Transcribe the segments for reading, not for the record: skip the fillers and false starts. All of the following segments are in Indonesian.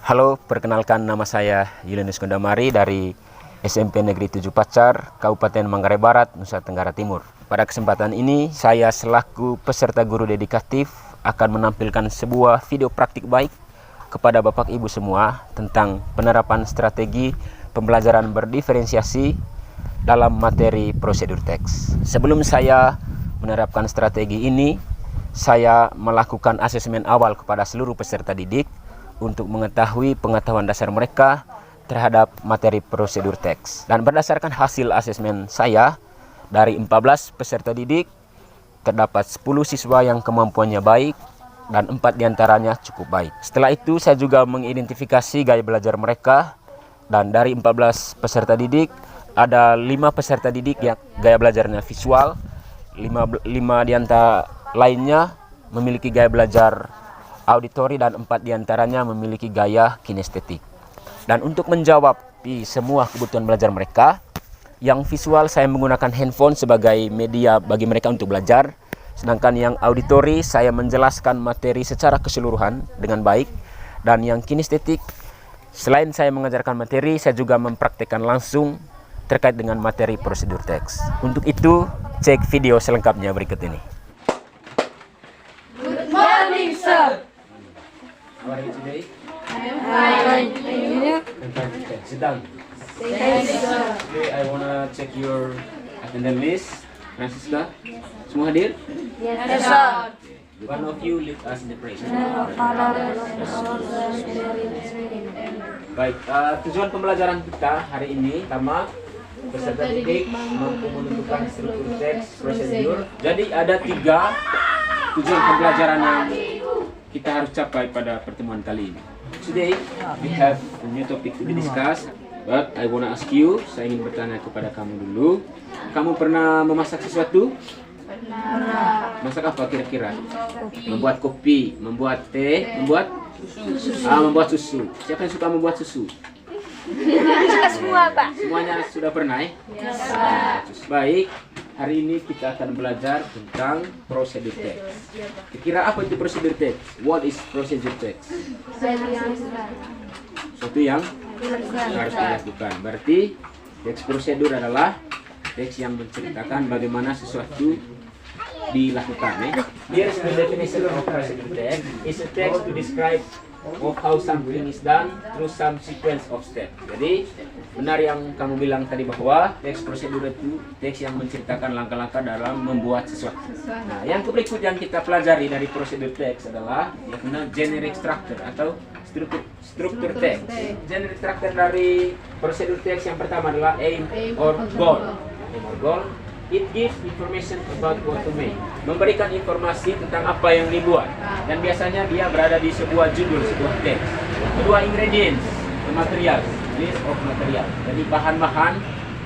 Halo, perkenalkan nama saya Yulianus Kondamari dari SMP Negeri 7 Pacar, Kabupaten Manggarai Barat, Nusa Tenggara Timur. Pada kesempatan ini, saya selaku peserta guru dedikatif akan menampilkan sebuah video praktik baik kepada Bapak Ibu semua tentang penerapan strategi pembelajaran berdiferensiasi dalam materi prosedur teks. Sebelum saya menerapkan strategi ini, saya melakukan asesmen awal kepada seluruh peserta didik untuk mengetahui pengetahuan dasar mereka terhadap materi prosedur teks. Dan berdasarkan hasil asesmen saya, dari 14 peserta didik, terdapat 10 siswa yang kemampuannya baik dan 4 diantaranya cukup baik. Setelah itu saya juga mengidentifikasi gaya belajar mereka, dan dari 14 peserta didik, ada 5 peserta didik yang gaya belajarnya visual, 5 diantara lainnya memiliki gaya belajar auditori, dan 4 diantaranya memiliki gaya kinestetik. Dan untuk menjawab semua kebutuhan belajar mereka, yang visual saya menggunakan handphone sebagai media bagi mereka untuk belajar, sedangkan yang auditori saya menjelaskan materi secara keseluruhan dengan baik, dan yang kinestetik selain saya mengajarkan materi, saya juga mempraktekkan langsung terkait dengan materi prosedur teks. Untuk itu, cek video selengkapnya berikut ini. Good morning, sir. How are you today? Fine. Okay, sit down. Thank you, sir. Today I wanna check your attendance list. Francisca, semua hadir? Yes, sir. One of you lead us in the prayer. Baik, tujuan pembelajaran kita hari ini pertama, peserta didik mampu menentukan struktur teks prosedur. Jadi ada 3 tujuan pembelajaran yang kita harus capai pada pertemuan kali ini. Today we have a new topic to be discussed, but I wanna ask you, saya ingin bertanya kepada kamu dulu. Kamu pernah memasak sesuatu? Pernah. Masak apa kira-kira? Membuat kopi, membuat teh, membuat susu. Siapa yang suka membuat susu? Suka semua, Pak. Semuanya sudah pernah ya? Yes. Baik, hari ini kita akan belajar tentang prosedur teks. Kira-kira apa itu prosedur teks? What is prosedur teks? Sesuatu yang harus dilakukan. Berarti teks prosedur adalah teks yang menceritakan bagaimana sesuatu dilakukan. Here is the definition of prosedur text. It's a text to describe of how something is done through some sequence of steps. Jadi benar yang kamu bilang tadi bahwa teks prosedur itu teks yang menceritakan langkah-langkah dalam membuat sesuatu. Nah, yang berikut yang kita pelajari dari prosedur teks adalah yang namanya generic structure atau struktur teks. Generic structure dari prosedur teks yang pertama adalah aim or goal. Aim or goal. It gives information about what to make. Memberikan informasi tentang apa yang dibuat. Dan biasanya dia berada di sebuah judul, sebuah teks. Kedua, ingredients, material, list of material. Jadi bahan-bahan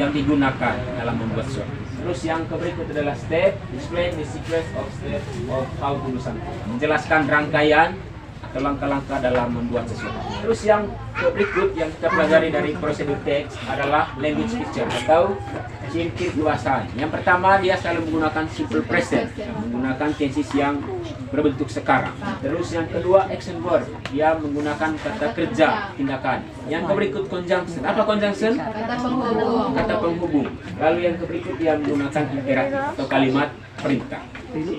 yang digunakan dalam membuat sesuatu. Terus yang berikut adalah step, explain the sequence of steps of how to do something. Menjelaskan rangkaian atau langkah-langkah dalam membuat sesuatu. Terus yang berikut yang kita pelajari dari prosedur teks adalah language feature atau ciri-ciri kebahasaan. Yang pertama, dia selalu menggunakan simple present, menggunakan tenses yang berbentuk sekarang. Terus yang kedua, action verb, dia menggunakan kata kerja, tindakan. Yang berikut conjunction. Apa conjunction? Kata penghubung. Lalu yang berikut dia menggunakan imperatif atau kalimat perintah.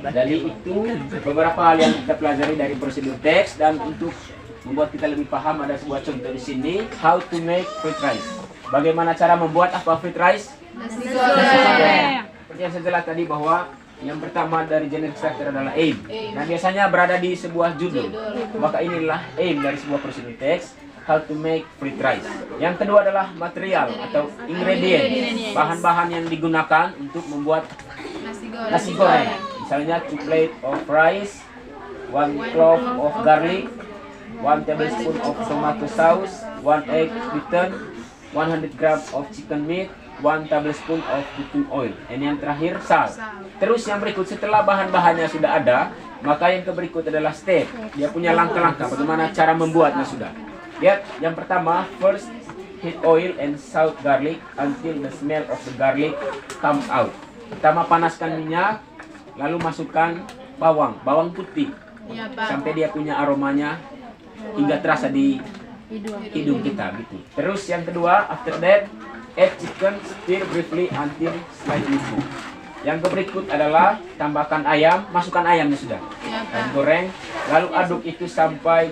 Jadi itu beberapa hal yang kita pelajari dari prosedur teks, dan untuk membuat kita lebih paham ada sebuah contoh di sini, how to make fried rice. Bagaimana cara membuat apa fried rice? Nasi goreng. Seperti yang saya jelaskan tadi bahwa yang pertama dari generic structure adalah aim. Dan biasanya berada di sebuah judul. Maka inilah aim dari sebuah prosedur teks, how to make fried rice. Yang kedua adalah material atau ingredient, bahan-bahan yang digunakan untuk membuat nasi goreng. Misalnya 2 plate of rice, 1 clove of garlic, 1 tablespoon of tomato sauce, 1 egg beaten, 100 grams of chicken meat, 1 tablespoon of cooking oil. Dan yang terakhir salt. Terus yang berikut, setelah bahan-bahannya sudah ada, maka yang berikut adalah step. Dia punya langkah-langkah bagaimana cara membuatnya sudah. Lihat, yang pertama, first heat oil and salt garlic until the smell of the garlic comes out. Pertama, panaskan minyak, lalu masukkan bawang putih, sampai dia punya aromanya hingga terasa di hidung kita gitu. Terus yang kedua, after that, add chicken, stir briefly until slightly cooked. Yang berikut adalah tambahkan ayam, masukkan ayamnya sudah, dan goreng, lalu aduk itu sampai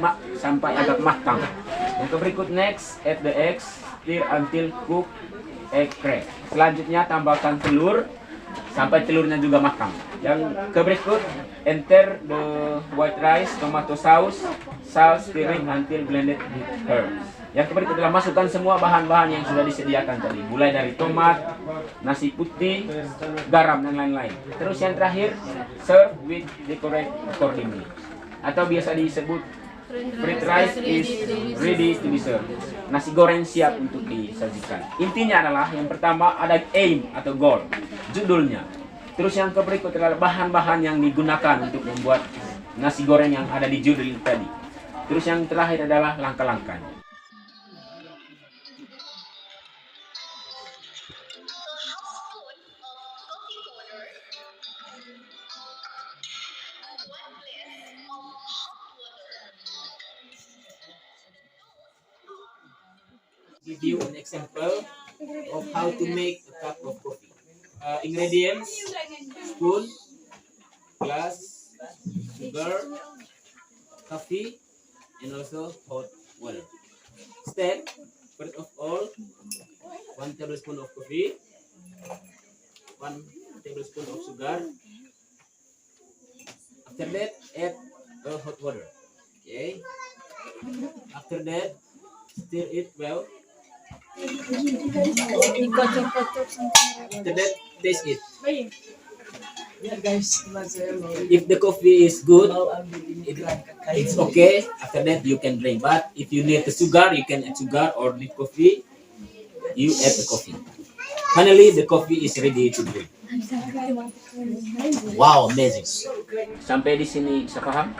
agak matang. Yang berikut next, add the eggs, stir until cooked egg crack. Selanjutnya tambahkan telur sampai telurnya juga matang. Yang berikut, enter the white rice, tomato sauce, salt, stirring until blended with herbs. Yang berikut adalah masukkan semua bahan-bahan yang sudah disediakan tadi, mulai dari tomat, nasi putih, garam dan lain-lain. Terus yang terakhir, serve with decorate accordingly, atau biasa disebut fried rice is ready to be served. Nasi goreng siap untuk disajikan. Intinya adalah yang pertama ada aim atau goal, judulnya. Terus yang berikut adalah bahan-bahan yang digunakan untuk membuat nasi goreng yang ada di judul tadi. Terus yang terakhir adalah langkah-langkahnya. Give you an example of how to make a cup of coffee. Ingredients: spoon, glass, sugar, coffee, and also hot water. Step: first of all, 1 tablespoon of coffee, 1 tablespoon of sugar. After that, add hot water. Okay. After that, stir it well. After that, taste it. If the coffee is good, it's okay. After that, you can drink. But if you need the sugar, you can add sugar, or need coffee, you add the coffee. Finally, the coffee is ready to drink. Wow, amazing. Sampai di sini bisa paham?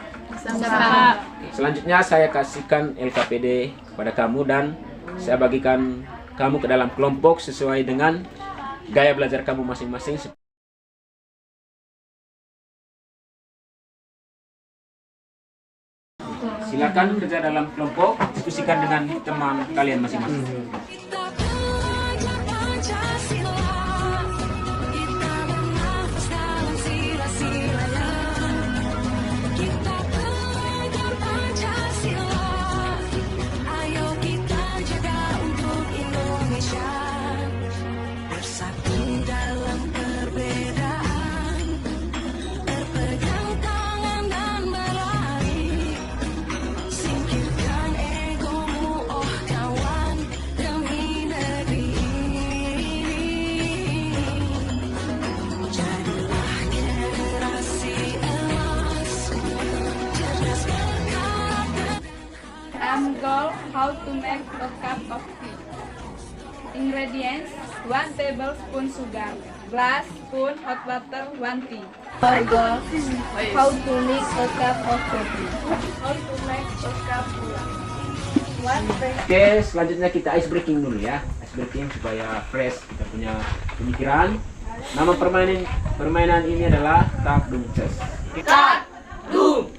Selanjutnya saya kasihkan LKPD kepada kamu dan saya bagikan kamu ke dalam kelompok sesuai dengan gaya belajar kamu masing-masing. Silakan kerja dalam kelompok, diskusikan dengan teman kalian masing-masing. Goal: how to make a cup of tea. Ingredients: 1 tablespoon sugar, glass, spoon, hot water, 1 tea. Our goal: how to make a cup of coffee. How to make a cup of Oke, selanjutnya kita ice breaking dulu ya. Ice breaking supaya fresh kita punya pemikiran. Nama permainan ini adalah tak dung ces. Tak, dung,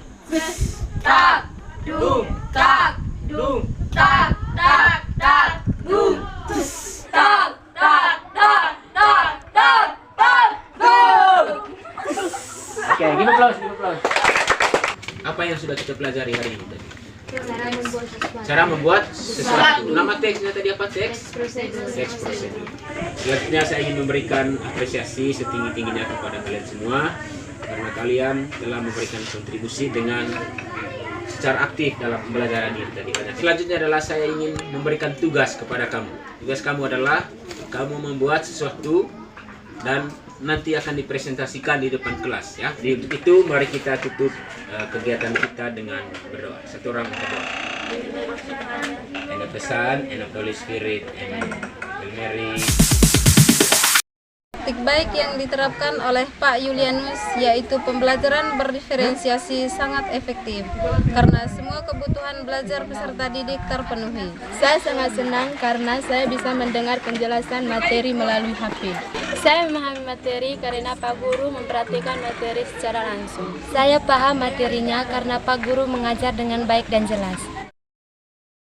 tak, dung, tak, dung, tak, tak, tak, dung, tak, tak, tak, tak, tak, tak, dung. Oke, give applause, give applause. Apa yang sudah kita pelajari hari ini tadi? Cara membuat sesuatu. Nama teksnya tadi apa teks? Teks prosedur. Selanjutnya saya ingin memberikan apresiasi setinggi-tingginya kepada kalian semua karena kalian telah memberikan kontribusi dengan secara aktif dalam pembelajaran ini tadi. Selanjutnya adalah saya ingin memberikan tugas kepada kamu. Tugas kamu adalah kamu membuat sesuatu dan nanti akan dipresentasikan di depan kelas ya. Untuk itu mari kita tutup kegiatan kita dengan berdoa. Satu orang berdoa. In the Son, and of the Holy Spirit, Amen. Hail Mary. Taktik baik yang diterapkan oleh Pak Julianus yaitu pembelajaran berdiferensiasi sangat efektif karena semua kebutuhan belajar peserta didik terpenuhi. Saya sangat senang karena saya bisa mendengar penjelasan materi melalui HP. Saya memahami materi karena Pak Guru memperhatikan materi secara langsung. Saya paham materinya karena Pak Guru mengajar dengan baik dan jelas.